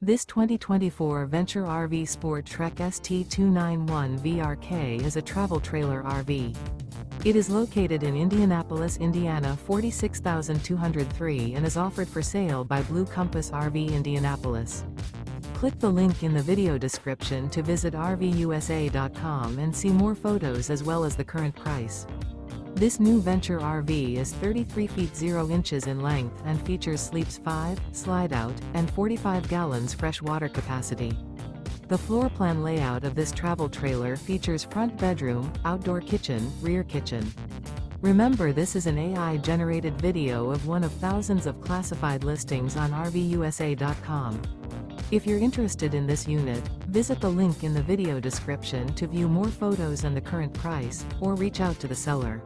This 2024 Venture RV SportTrek ST291VRK is a travel trailer RV. It is located in Indianapolis, Indiana 46203 and is offered for sale by Blue Compass RV Indianapolis. Click the link in the video description to visit RVUSA.com and see more photos as well as the current price. This new Venture RV is 33 feet 0 inches in length and features sleeps 5, Slideout, and 45 gallons fresh water capacity. The floor plan layout of this travel trailer features front bedroom, outdoor kitchen, rear kitchen. Remember, this is an AI-generated video of one of thousands of classified listings on RVUSA.com. If you're interested in this unit, visit the link in the video description to view more photos and the current price, or reach out to the seller.